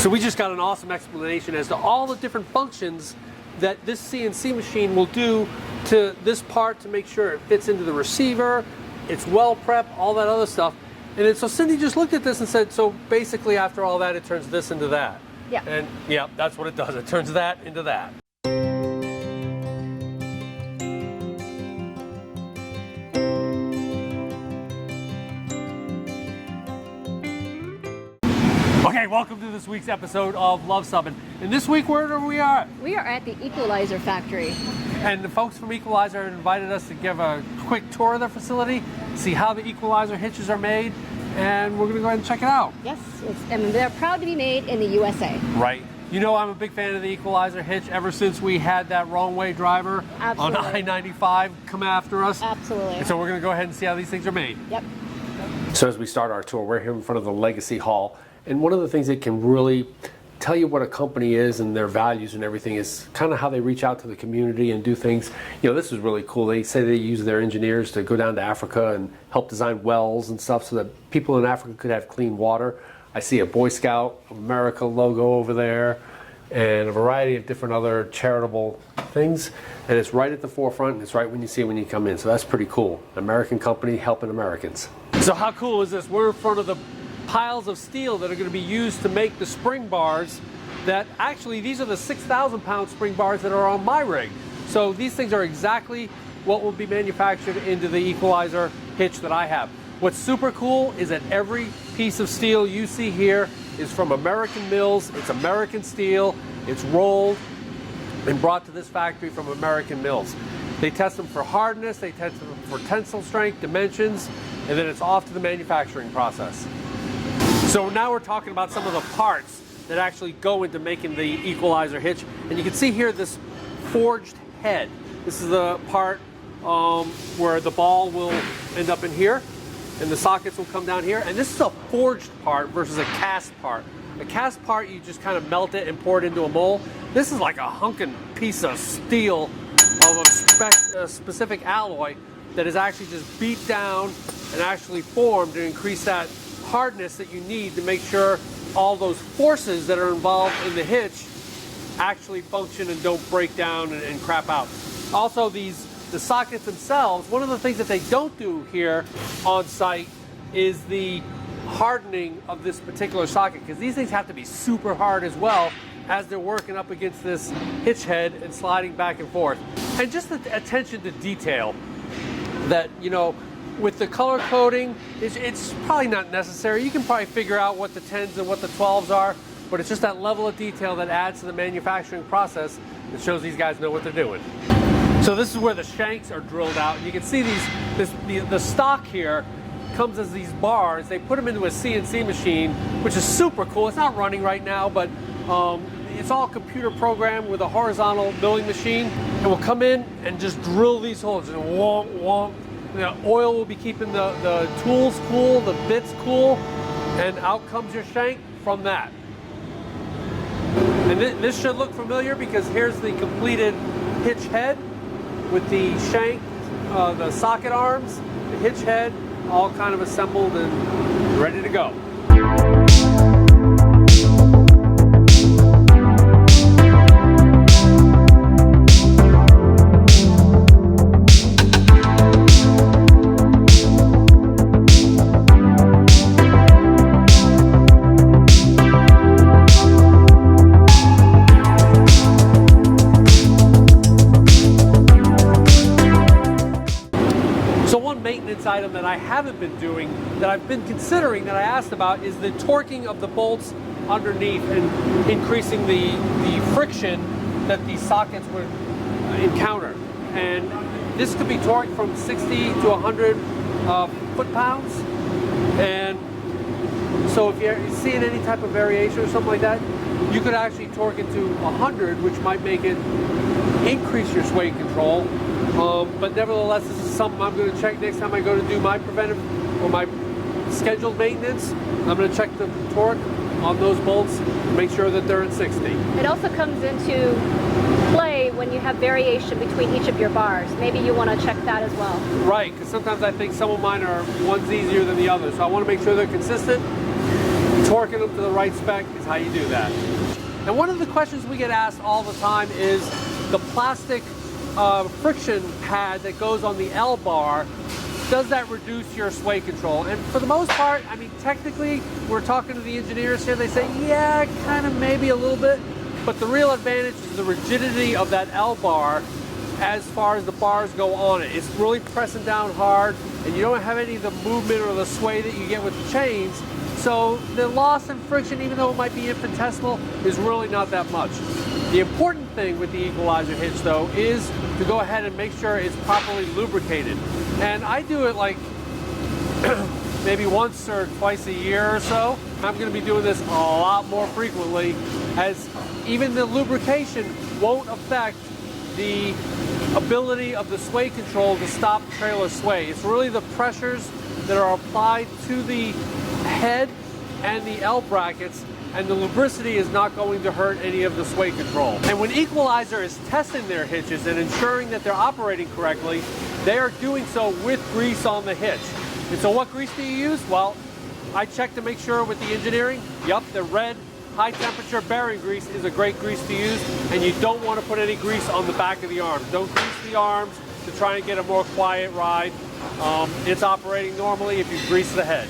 So we just got an awesome explanation as to all the different functions that this CNC machine will do to this part to make sure it fits into the receiver, it's well prepped, all that other stuff. And then, so Cindy just looked at this and said, so basically after all that, it turns this into that. Yeah. And yeah, that's what it does. It turns that into that. Okay, welcome to this week's episode of Luv Subbin. And this week, where we are? We are at the Equal-i-zer Factory. And the folks from Equal-i-zer invited us to give a quick tour of their facility, see how the Equal-i-zer hitches are made, and we're going to go ahead and check it out. Yes, and they're proud to be made in the USA. Right. You know, I'm a big fan of the Equal-i-zer hitch ever since we had that wrong way driver on I-95 come after us. Absolutely. And so we're going to go ahead and see how these things are made. Yep. So as we start our tour, we're here in front of the Legacy Hall. And one of the things that can really tell you what a company is and their values and everything is kind of how they reach out to the community and do things. You know, this is really cool. They say they use their engineers to go down to Africa and help design wells and stuff so that people in Africa could have clean water. I see a Boy Scout of America logo over there and a variety of different other charitable things. And it's right at the forefront, and it's right when you see it when you come in. So that's pretty cool. An American company helping Americans. So how cool is this? We're in front of the piles of steel that are going to be used to make the spring bars that actually these are the 6,000-pound spring bars that are on my rig. So these things are exactly what will be manufactured into the Equal-i-zer hitch that I have. What's super cool is that every piece of steel you see here is from American mills. It's American steel. It's rolled and brought to this factory from American mills. They test them for hardness, they test them for tensile strength, dimensions, and then it's off to the manufacturing process. So now we're talking about some of the parts that actually go into making the Equal-i-zer hitch. And you can see here this forged head. This is the part where the ball will end up in here and the sockets will come down here. And this is a forged part versus a cast part. A cast part, you just kind of melt it and pour it into a mold. This is like a hunkin' piece of steel of a specific alloy that is actually just beat down and actually formed to increase that hardness that you need to make sure all those forces that are involved in the hitch actually function and don't break down and crap out. Also, the sockets themselves, one of the things that they don't do here on site is the hardening of this particular socket, because these things have to be super hard as well as they're working up against this hitch head and sliding back and forth. And just the attention to detail that, you know, with the color coding, it's probably not necessary. You can probably figure out what the 10s and what the 12s are, but it's just that level of detail that adds to the manufacturing process that shows these guys know what they're doing. So this is where the shanks are drilled out, and you can see the stock here comes as these bars. They put them into a CNC machine, which is super cool. It's not running right now, but it's all computer programmed with a horizontal milling machine, and we'll come in and just drill these holes and wonk, wonk. The oil will be keeping the tools cool, the bits cool, and out comes your shank from that. And this should look familiar because here's the completed hitch head with the shank, the socket arms, the hitch head, all kind of assembled and ready to go. Item that I haven't been doing, that I've been considering, that I asked about, is the torquing of the bolts underneath and increasing the friction that these sockets would encounter. And this could be torqued from 60 to 100 foot-pounds. And so if you're seeing any type of variation or something like that, you could actually torque it to 100, which might make it increase your sway control. But nevertheless, this is something I'm going to check next time I go to do my preventive or my scheduled maintenance. I'm going to check the torque on those bolts to make sure that they're at 60. It also comes into play when you have variation between each of your bars. Maybe you want to check that as well. Right, because sometimes I think some of mine are one's easier than the other. So I want to make sure they're consistent. torquing them to the right spec is how you do that. And one of the questions we get asked all the time is the plastic friction pad that goes on the L bar, does that reduce your sway control? And for the most part, I mean, technically, we're talking to the engineers here, they say, yeah, kind of maybe a little bit, but the real advantage is the rigidity of that L bar as far as the bars go on it. It's really pressing down hard, and you don't have any of the movement or the sway that you get with the chains, so the loss in friction, even though it might be infinitesimal, is really not that much. The important thing with the Equal-i-zer hitch, though, is to go ahead and make sure it's properly lubricated. And I do it like maybe once or twice a year or so. I'm going to be doing this a lot more frequently, as even the lubrication won't affect the ability of the sway control to stop trailer sway. It's really the pressures that are applied to the head and the L brackets, and the lubricity is not going to hurt any of the sway control. And when Equal-i-zer is testing their hitches and ensuring that they're operating correctly, they are doing so with grease on the hitch. And so what grease do you use? Well, I check to make sure with the engineering, yep, the red high temperature bearing grease is a great grease to use, and you don't want to put any grease on the back of the arms. Don't grease the arms to try and get a more quiet ride. It's operating normally if you grease the head.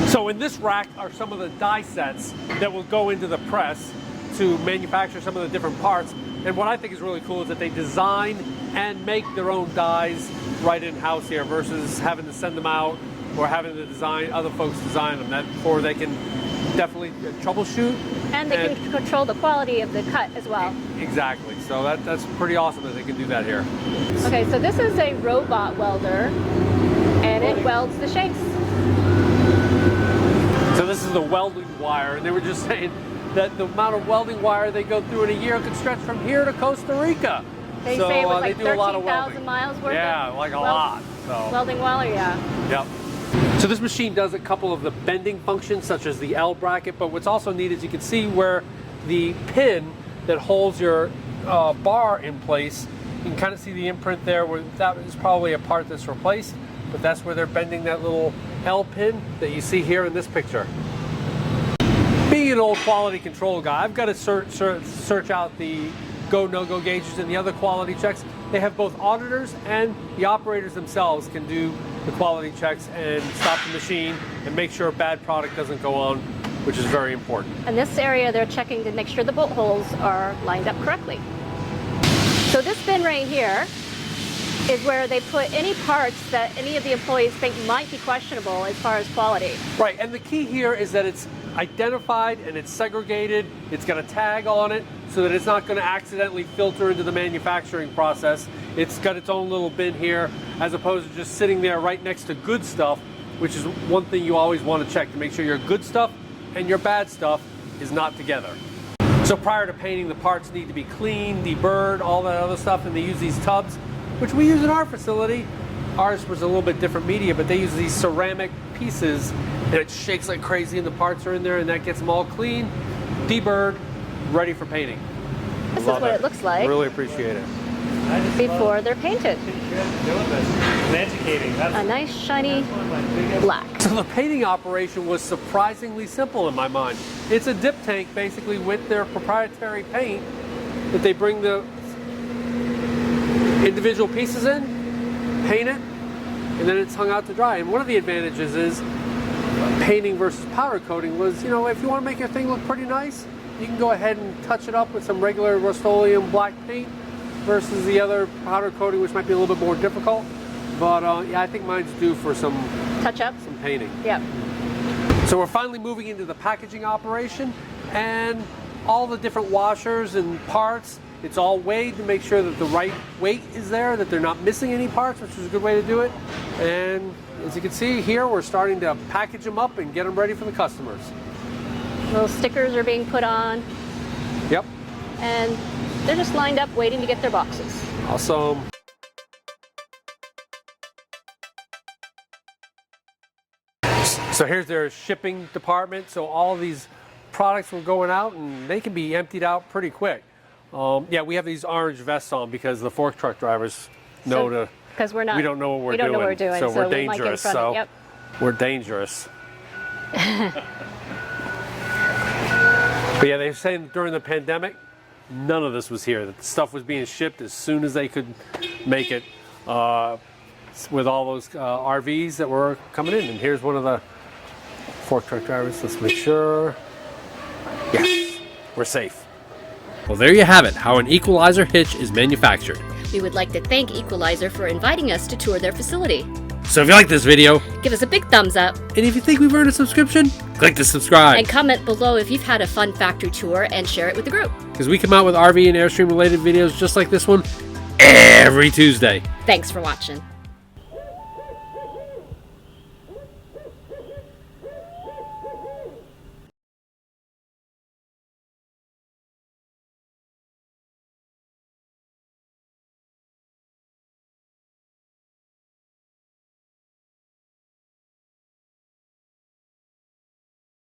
So in this rack are some of the die sets that will go into the press to manufacture some of the different parts. And what I think is really cool is that they design and make their own dies right in-house here versus having to send them out or having to design, other folks design them. Therefore they can definitely troubleshoot. And they can control the quality of the cut as well. Exactly. So that's pretty awesome that they can do that here. Okay, so this is a robot welder, and it welds the Shanks. So this is the welding wire, and they were just saying that the amount of welding wire they go through in a year could stretch from here to Costa Rica. They so, say it was like they do a lot of 13,000 miles worth yeah, of like a lot. So. Welding wire, yeah. Yep. So this machine does a couple of the bending functions, such as the L bracket, but what's also neat is you can see where the pin that holds your bar in place, you can kind of see the imprint there, where that is probably a part that's replaced, but that's where they're bending that little L pin that you see here in this picture. Being an old quality control guy, I've got to search out the go, no-go gauges and the other quality checks. They have both auditors, and the operators themselves can do the quality checks and stop the machine and make sure a bad product doesn't go on, which is very important. In this area, they're checking to make sure the bolt holes are lined up correctly. So this bin right here is where they put any parts that any of the employees think might be questionable as far as quality. Right, and the key here is that it's identified and it's segregated. It's got a tag on it so that it's not going to accidentally filter into the manufacturing process. It's got its own little bin here, as opposed to just sitting there right next to good stuff, which is one thing you always want to check to make sure your good stuff and your bad stuff is not together. So prior to painting, the parts need to be cleaned, deburred, all that other stuff, and they use these tubs, which we use in our facility. Ours was a little bit different media, but they use these ceramic pieces, and it shakes like crazy, and the parts are in there, and that gets them all clean, deburred, ready for painting. This is what it looks like. Really appreciate it. Before they're painted. A nice shiny black. So the painting operation was surprisingly simple in my mind. It's a dip tank basically with their proprietary paint that they bring the individual pieces in, paint it, and then it's hung out to dry. And one of the advantages is painting versus powder coating was, you know, if you want to make your thing look pretty nice, you can go ahead and touch it up with some regular Rust-Oleum black paint versus the other powder coating, which might be a little bit more difficult. But yeah, I think mine's due for some touch-up, some painting. Yep. So we're finally moving into the packaging operation, and all the different washers and parts, it's all weighed to make sure that the right weight is there, that they're not missing any parts, which is a good way to do it. And as you can see here, we're starting to package them up and get them ready for the customers. Little stickers are being put on. Yep. And They're just lined up waiting to get their boxes. Awesome. So here's their shipping department. So all of these products were going out and they can be emptied out pretty quick. Yeah, we have these orange vests on because the fork truck drivers know because we don't know what we're doing. So we're dangerous. So yep. We're dangerous. But yeah, they were saying during the pandemic, none of this was here. The stuff was being shipped as soon as they could make it with all those RVs that were coming in. And here's one of the fork truck drivers. Let's make sure. Yes, we're safe. Well, there you have it, how an Equal-i-zer hitch is manufactured. We would like to thank Equal-i-zer for inviting us to tour their facility. So if you like this video, give us a big thumbs up. And if you think we've earned a subscription, click to subscribe. And comment below if you've had a fun factory tour and share it with the group. Because we come out with RV and Airstream related videos just like this one every Tuesday. Thanks for watching.